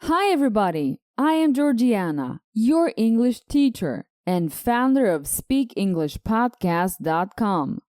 Hi everybody, I am Georgiana, your English teacher and founder of SpeakEnglishPodcast.com.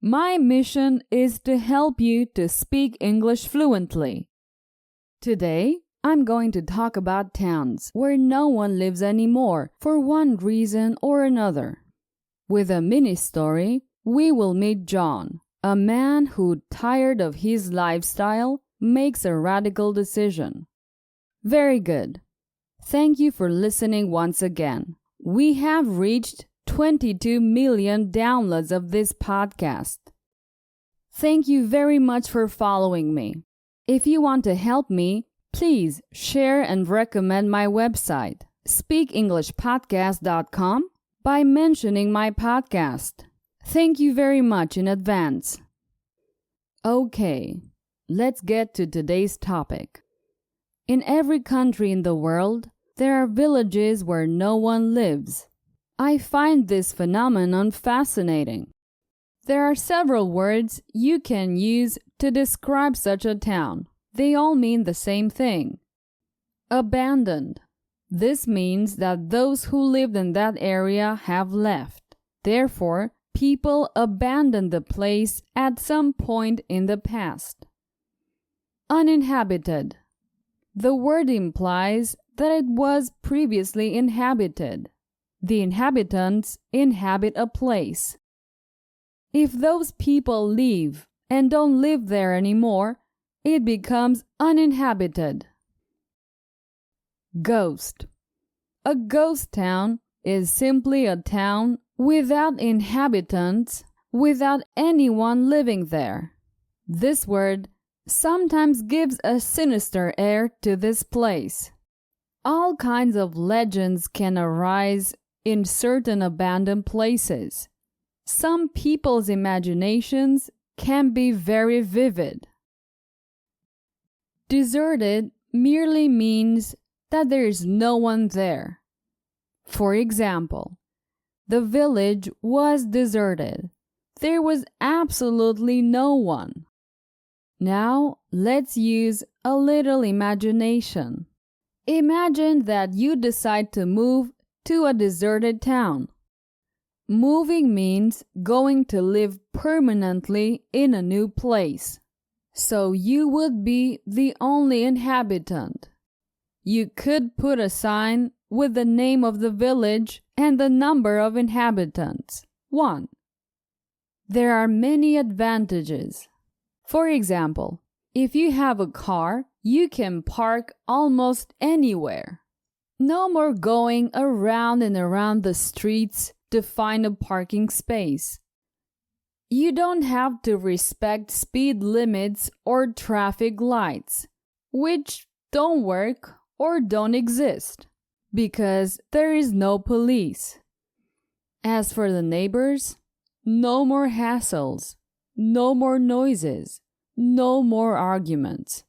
My mission is to help you to speak English fluently. Today, I'm going to talk about towns where no one lives anymore for one reason or another. With a mini story, we will meet John, a man who, tired of his lifestyle, makes a radical decision. Very good. Thank you for listening once again. We have reached 22 million downloads of this podcast. Thank you very much for following me. If you want to help me, please share and recommend my website, SpeakEnglishPodcast.com, by mentioning my podcast. Thank you very much in advance. Okay, let's get to today's topic. In every country in the world, there are villages where no one lives. I find this phenomenon fascinating. There are several words you can use to describe such a town. They all mean the same thing. Abandoned. This means that those who lived in that area have left. Therefore, people abandoned the place at some point in the past. Uninhabited. The word implies that it was previously inhabited. The inhabitants inhabit a place. If those people leave and don't live there anymore, it becomes uninhabited. Ghost. A ghost town is simply a town without inhabitants, without anyone living there. This word sometimes gives a sinister air to this place. All kinds of legends can arise in certain abandoned places. Some people's imaginations can be very vivid. Deserted merely means that there is no one there. For example, the village was deserted. There was absolutely no one. Now, let's use a little imagination. Imagine that you decide to move to a deserted town. Moving means going to live permanently in a new place. So you would be the only inhabitant. You could put a sign with the name of the village and the number of inhabitants, 1. There are many advantages. For example, if you have a car, you can park almost anywhere. No more going around and around the streets to find a parking space. You don't have to respect speed limits or traffic lights, which don't work or don't exist, because there is no police. As for the neighbors, no more hassles. No more noises, no more arguments.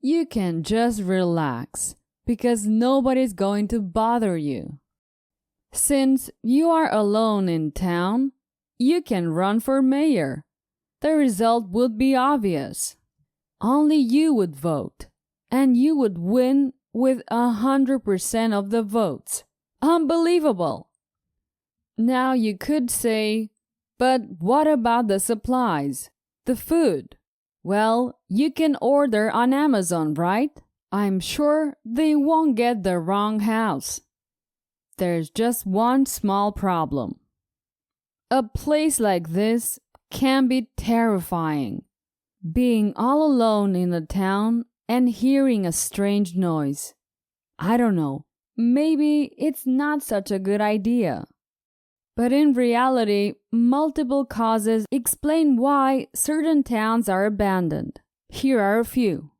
You can just relax because nobody's going to bother you. Since you are alone in town, you can run for mayor. The result would be obvious. Only you would vote, and you would win with 100% of the votes. Unbelievable! Now you could say, but what about the supplies? The food? Well, you can order on Amazon, right? I'm sure they won't get the wrong house. There's just one small problem. A place like this can be terrifying. Being all alone in a town and hearing a strange noise. I don't know, maybe it's not such a good idea. But in reality, multiple causes explain why certain towns are abandoned. Here are a few.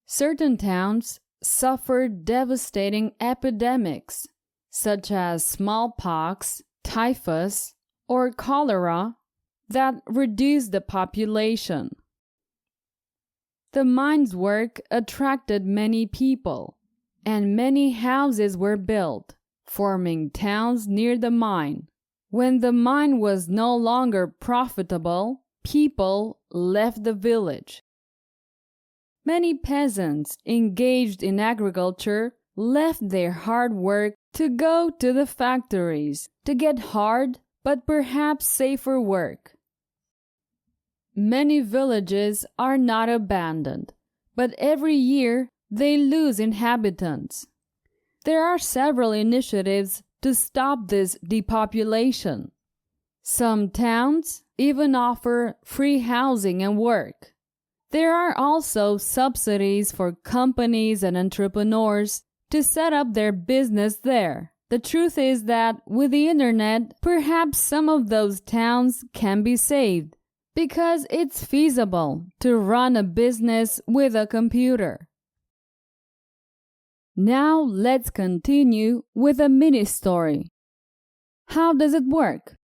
Certain towns suffer devastating epidemics, such as smallpox, typhus, or cholera, that reduce the population. The mine's work attracted many people, and many houses were built, forming towns near the mine. When the mine was no longer profitable, people left the village. Many peasants engaged in agriculture left their hard work to go to the factories to get hard but perhaps safer work. Many villages are not abandoned, but every year they lose inhabitants. There are several initiatives to stop this depopulation. Some towns even offer free housing and work. There are also subsidies for companies and entrepreneurs to set up their business there. The truth is that with the internet, perhaps some of those towns can be saved because it's feasible to run a business with a computer. Now let's continue with a mini story. How does it work?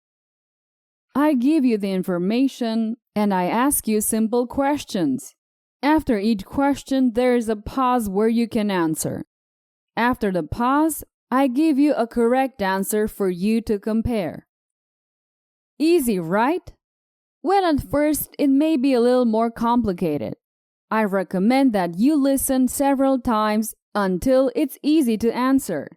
I give you the information and I ask you simple questions. After each question, there is a pause where you can answer. After the pause, I give you a correct answer for you to compare. Easy, right? Well, at first, it may be a little more complicated. I recommend that you listen several times until it's easy to answer.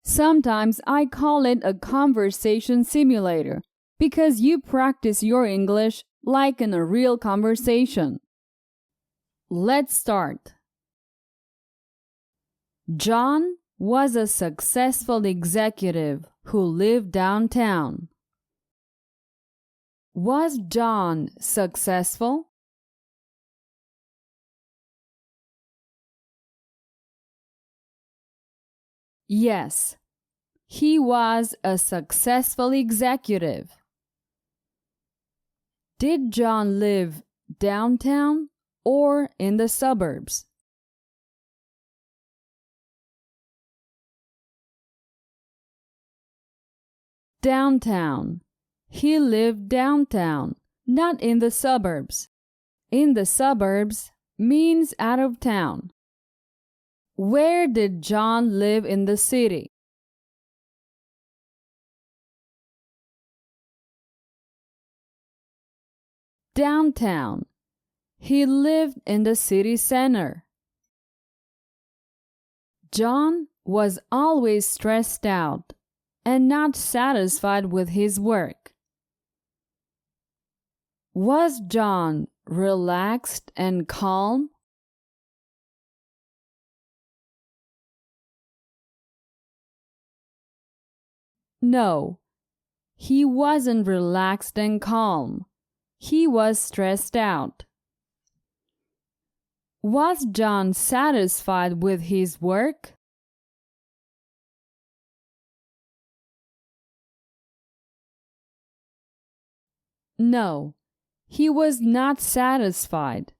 Sometimes I call it a conversation simulator because you practice your English like in a real conversation. Let's start. John was a successful executive who lived downtown. Was John successful? Yes, he was a successful executive. Did John live downtown or in the suburbs? Downtown. He lived downtown, not in the suburbs. In the suburbs means out of town. Where did John live in the city? Downtown. He lived in the city center. John was always stressed out and not satisfied with his work. Was John relaxed and calm? No, he wasn't relaxed and calm. He was stressed out. Was John satisfied with his work? No, he was not satisfied.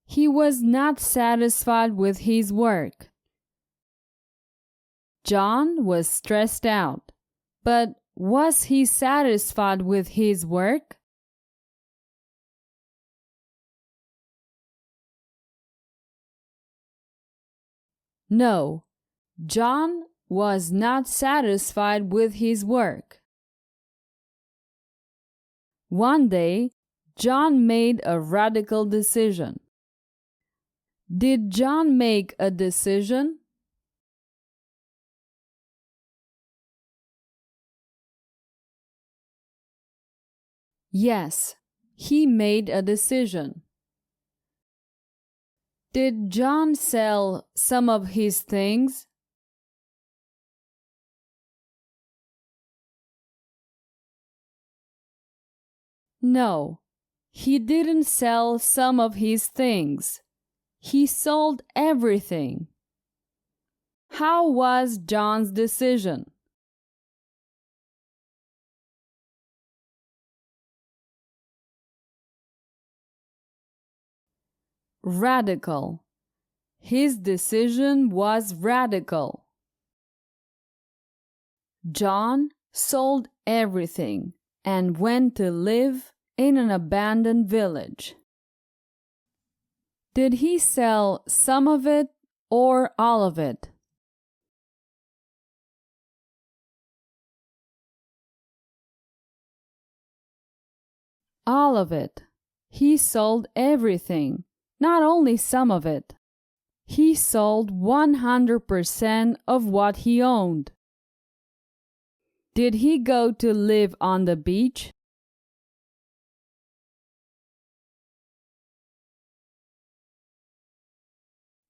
He was not satisfied with his work. John was stressed out, but was he satisfied with his work? No, John was not satisfied with his work. One day, John made a radical decision. Did John make a decision? Yes, he made a decision. Did John sell some of his things? No, he didn't sell some of his things. He sold everything. How was John's decision? Radical. His decision was radical. John sold everything and went to live in an abandoned village. Did he sell some of it or all of it? All of it. He sold everything Not only some of it. He sold 100% of what he owned. Did he go to live on the beach?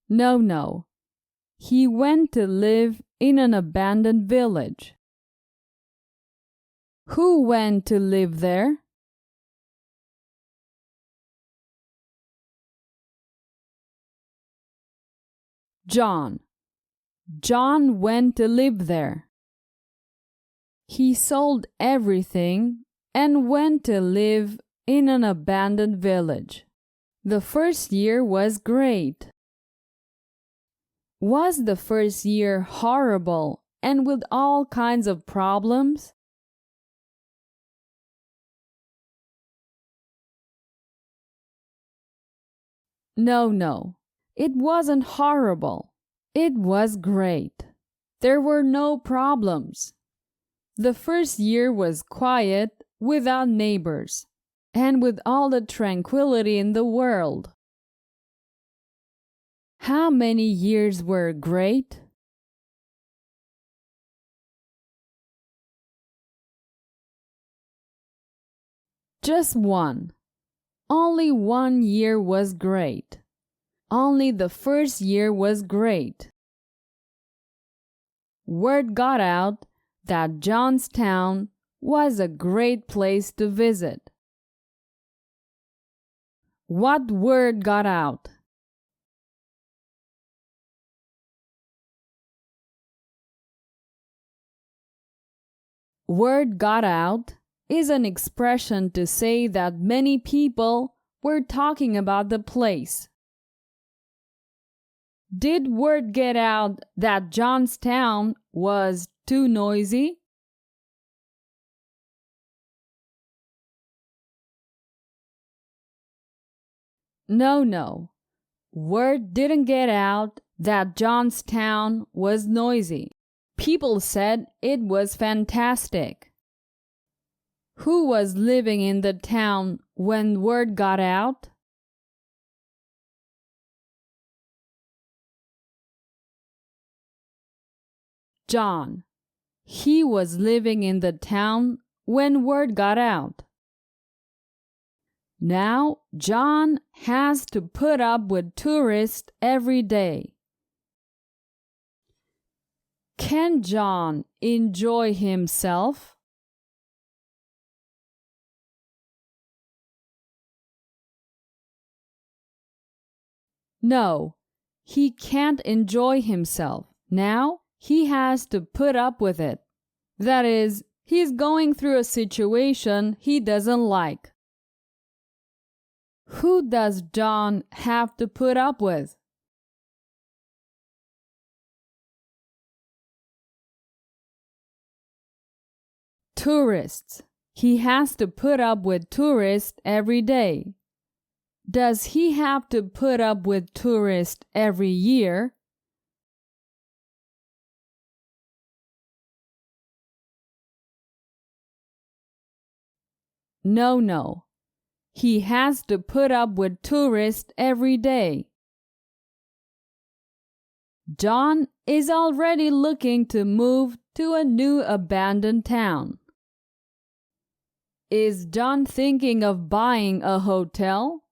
No. He went to live in an abandoned village. Who went to live there? John. John went to live there. He sold everything and went to live in an abandoned village. The first year was great. Was the first year horrible and with all kinds of problems? No. It wasn't horrible. It was great. There were no problems. The first year was quiet, without neighbors, and with all the tranquility in the world. How many years were great? Just one. Only 1 year was great. Only the first year was great. Word got out that Johnstown was a great place to visit. What word got out? Word got out is an expression to say that many people were talking about the place. Did word get out that Johnstown was too noisy? No. Word didn't get out that Johnstown was noisy. People said it was fantastic. Who was living in the town when word got out? John. He was living in the town when word got out. Now, John has to put up with tourists every day. Can John enjoy himself? No, he can't enjoy himself. Now, he has to put up with it. That is, he's going through a situation he doesn't like. Who does John have to put up with? Tourists. He has to put up with tourists every day. Does he have to put up with tourists every year? No. He has to put up with tourists every day. John is already looking to move to a new abandoned town. Is John thinking of buying a hotel?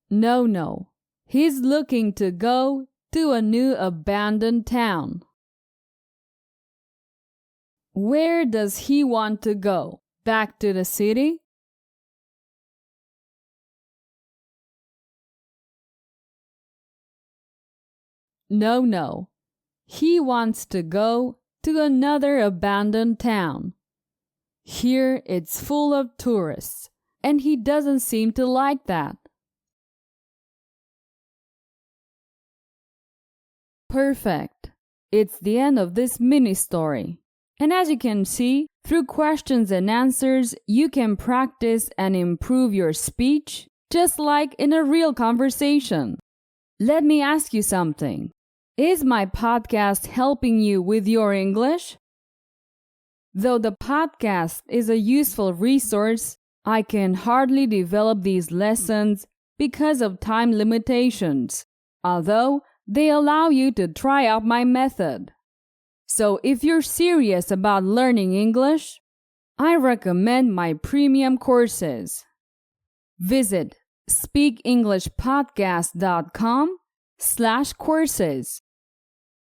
No. He's looking to go to a new abandoned town. Where does he want to go? Back to the city? No. He wants to go to another abandoned town. Here it's full of tourists, and he doesn't seem to like that. Perfect. It's the end of this mini story. And as you can see, through questions and answers, you can practice and improve your speech just like in a real conversation. Let me ask you something. Is my podcast helping you with your English? Though the podcast is a useful resource, I can hardly develop these lessons because of time limitations, although they allow you to try out my method. So if you're serious about learning English, I recommend my premium courses. Visit speakenglishpodcast.com/courses.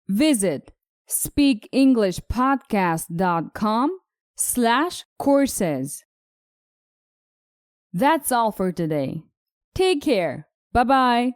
Visit speakenglishpodcast.com/courses. That's all for today. Take care. Bye-bye.